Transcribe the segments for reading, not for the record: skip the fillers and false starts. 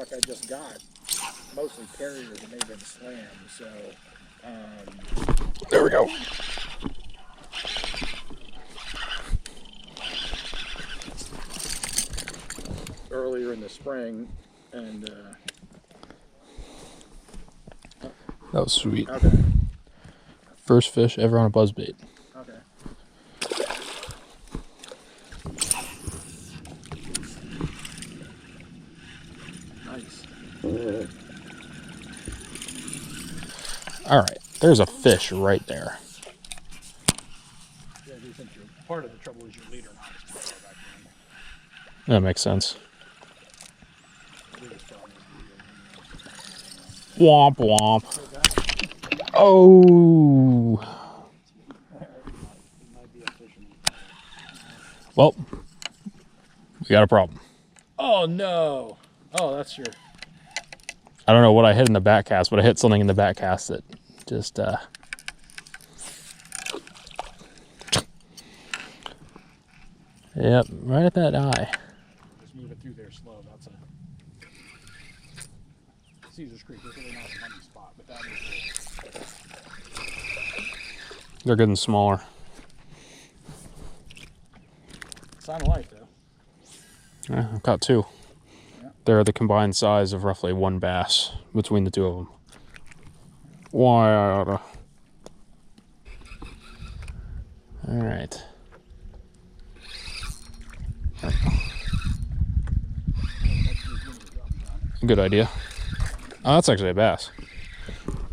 truck I just got, mostly carriers, and they've been slammed. So there we go. Earlier in the spring, and that was sweet. okay. First fish ever on a buzzbait. Okay. Nice. All right, there's a fish right there. Yeah, I do think part of the trouble is your leader not as far back That makes sense. in. Biggest problem is Womp womp. Oh. Well, we got a problem. Oh no! Oh, that's your. I don't know what I hit in the back cast, but I hit something in the back cast that just yep, right at that eye. Just move it through there slow. That's a Caesar's Creek. Is really not a money spot, but that is. They're getting smaller. Sign of life, though. Yeah, I've caught two. Yeah. They're the combined size of roughly one bass between the two of them. Why? All right. Good idea. Oh, that's actually a bass.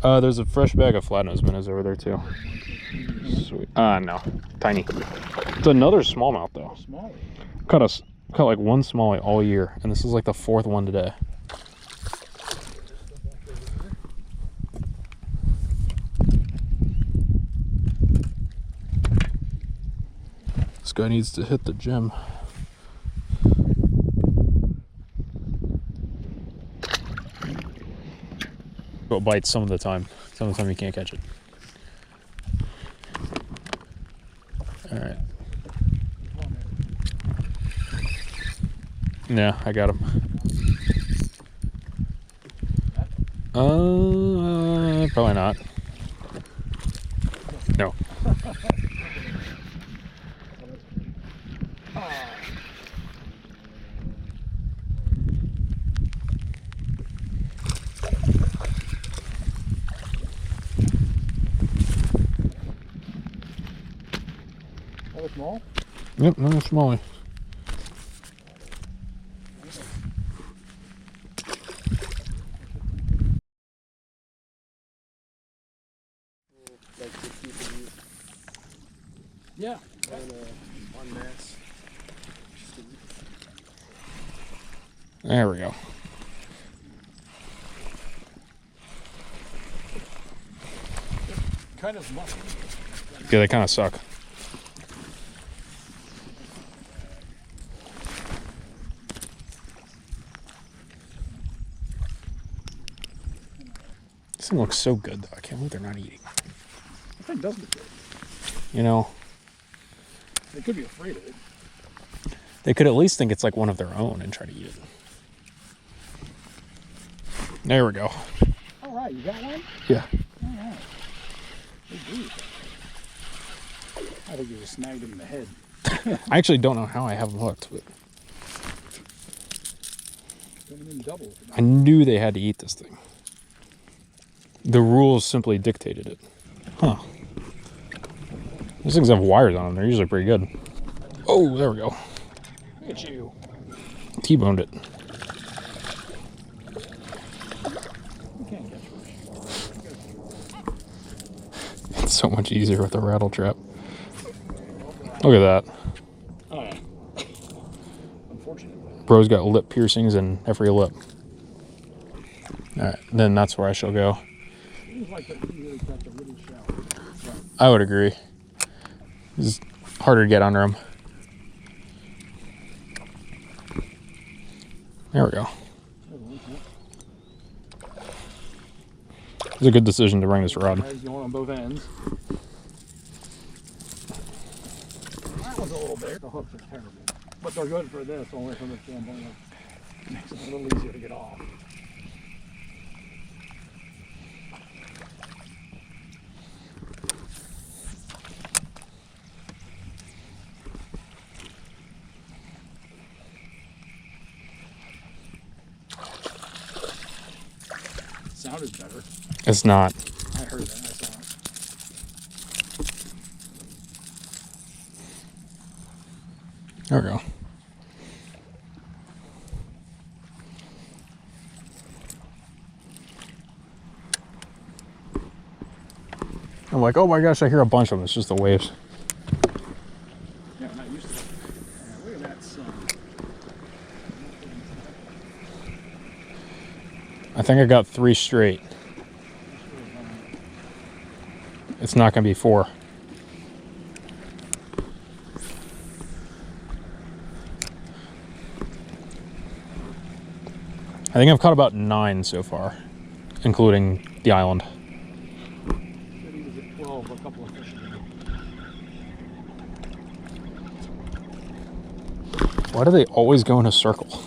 There's a fresh bag of flatnose minnows over there too. Sweet. No, tiny. It's another smallmouth though. Smaller. Caught like one smallmouth all year, and this is like the fourth one today. This guy needs to hit the gym. But bites some of the time. Some of the time you can't catch it. All right. Yeah, I got him. Probably not. No. Another small? Yep, another smallie. Yeah. On mass. There we go. Kind of musky. Yeah, they kind of suck. This thing looks so good, though. I can't believe they're not eating. I think it does look good. You know, They could be afraid of it. they could at least think it's like one of their own and try to eat it. There we go. All right, you got one? Yeah. All right. Good dude. I think you just snagged him in the head. I actually don't know how I have them hooked, but Put him in double. I knew they had to eat this thing. The rules simply dictated it. Huh. These things have wires on them. They're usually pretty good. Oh, there we go. Look at you. T-boned it. You can't catch fish. It's so much easier with a rattle trap. Look at that. Oh, yeah. Unfortunately. Bro's got lip piercings in every lip. Alright, then that's where I shall go. Seems like that he really catch a little shallow. I would agree. It's harder to get under them. There we go. It's a good decision to bring this rod. There's going on both ends. That was a little big. The hooks are terrible. But they're good for this, only from the standpoint of Makes it a little easier to get off. Sounded better. It's not. I heard that. I saw it. There we go. I'm like, oh my gosh, I hear a bunch of them. It's just the waves. Yeah, I'm not used to it. Yeah, look at that sun. I think I got 3 straight. It's not going to be 4. I think I've caught about 9 so far, including the island. Said he was at 12 a couple of fish ago. Why do they always go in a circle?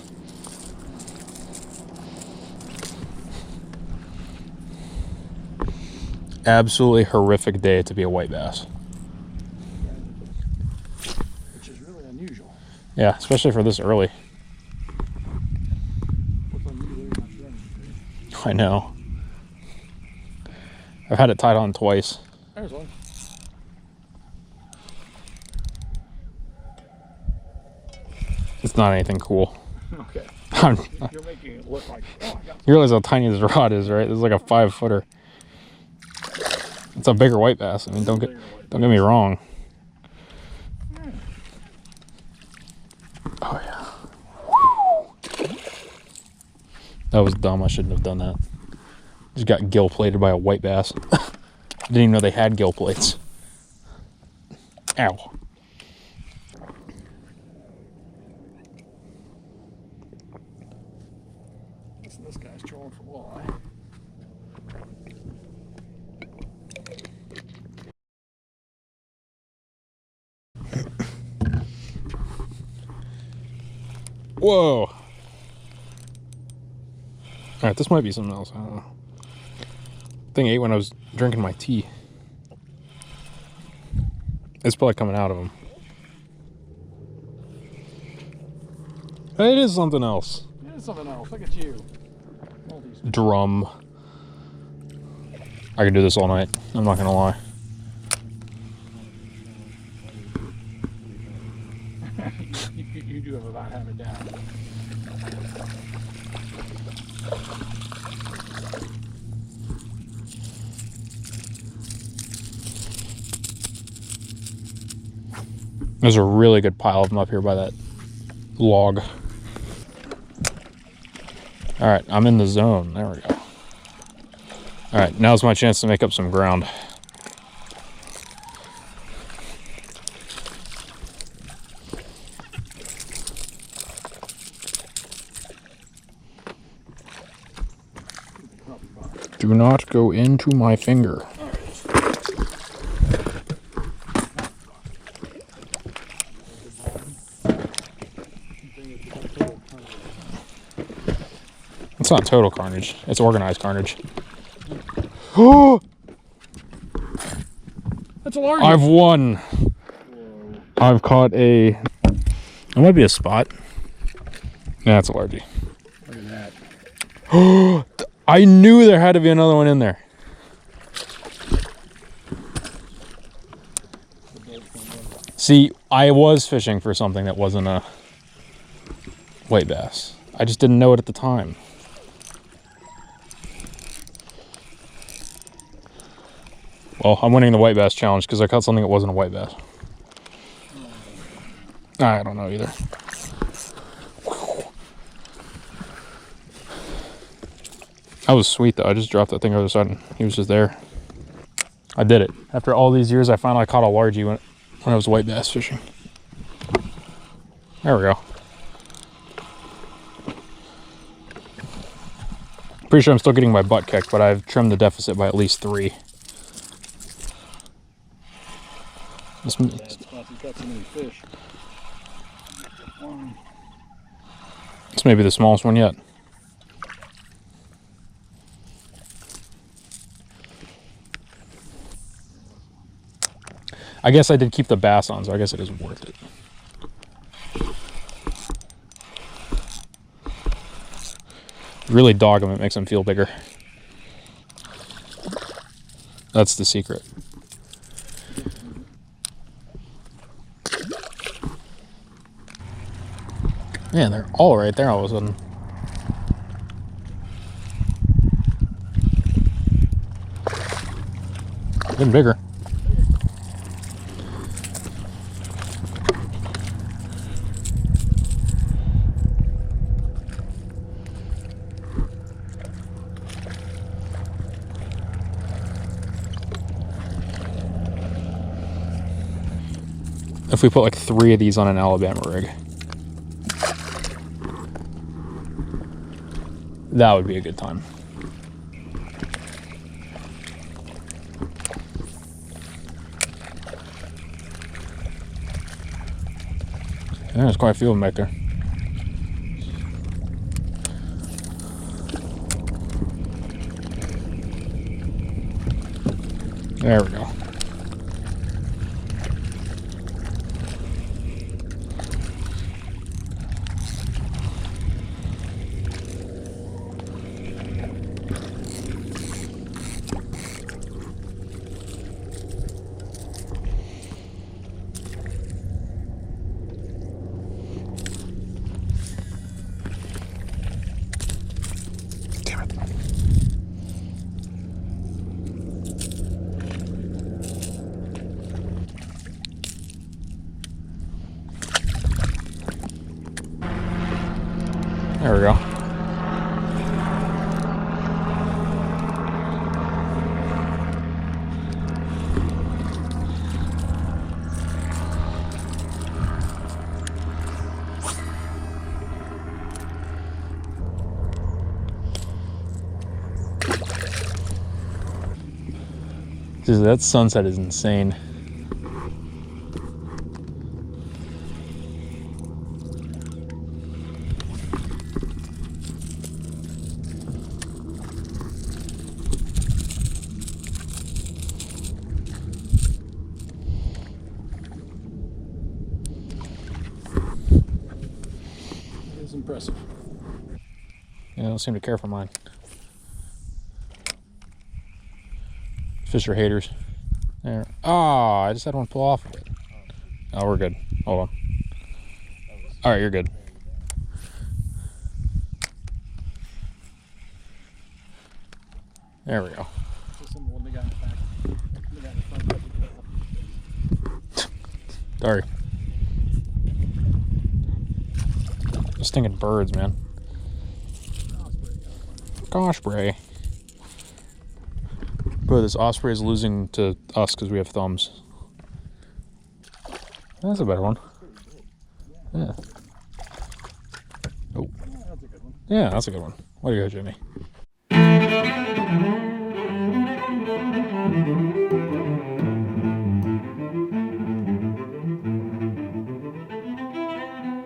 Absolutely horrific day to be a white bass. Which is really unusual. Yeah, especially for this early. What's unusual not running? I know. I've had it tied on twice. There's one. It's not anything cool. Okay. You You're making it look like, oh, I got realize how tiny this rod is, right? This is like a 5-footer. It's a bigger white bass. I mean, don't get me wrong. Oh yeah. That was dumb. I shouldn't have done that. Just got gill plated by a white bass. Didn't even know they had gill plates. Ow. this guy's trolling for walleye. Whoa. Alright, this might be something else. I don't know. Thing ate when I was drinking my tea. It's probably coming out of him. It is something else. It is something else. Look at you. All these. Drum. I can do this all night. I'm not gonna lie. You do have about have it down. There's a really good pile of them up here by that log. All right, I'm in the zone. There we go. All right, now's my chance to make up some ground. Do not go into my finger. It's not total carnage. It's organized carnage. Oh! That's a large. I've won. Whoa. I've caught a... It might be a spot. Yeah, it's a largie. Look at that. I knew there had to be another one in there. See, I was fishing for something that wasn't a white bass. I just didn't know it at the time. Well, I'm winning the white bass challenge because I caught something that wasn't a white bass. I don't know either. That was sweet though. I just dropped that thing over the side and he was just there. I did it. After all these years, I finally caught a largie when I was white bass fishing. There we go. Pretty sure I'm still getting my butt kicked, but I've trimmed the deficit by at least 3. This, Bad spots. He's got so many fish. This may be the smallest one yet. I guess I did keep the bass on, so I guess it is worth it. Really dog them, it makes them feel bigger. That's the secret. Man, they're all right there all of a sudden. Getting bigger. If we put like 3 of these on an Alabama rig, that would be a good time. Yeah, there's quite a few of them back there. There we go. There we go. Dude, that sunset is insane. It is impressive. Yeah, I don't seem to care for mine. Fish are haters. There. Oh, I just had one pull off of it. Oh, we're good. Hold on. All right, you're good. There we go. Sorry. Stinking birds, man. Osprey. But this osprey is losing to us because we have thumbs. That's a better one. Yeah. Oh. Yeah, that's a good one. Way to go, Jimmy.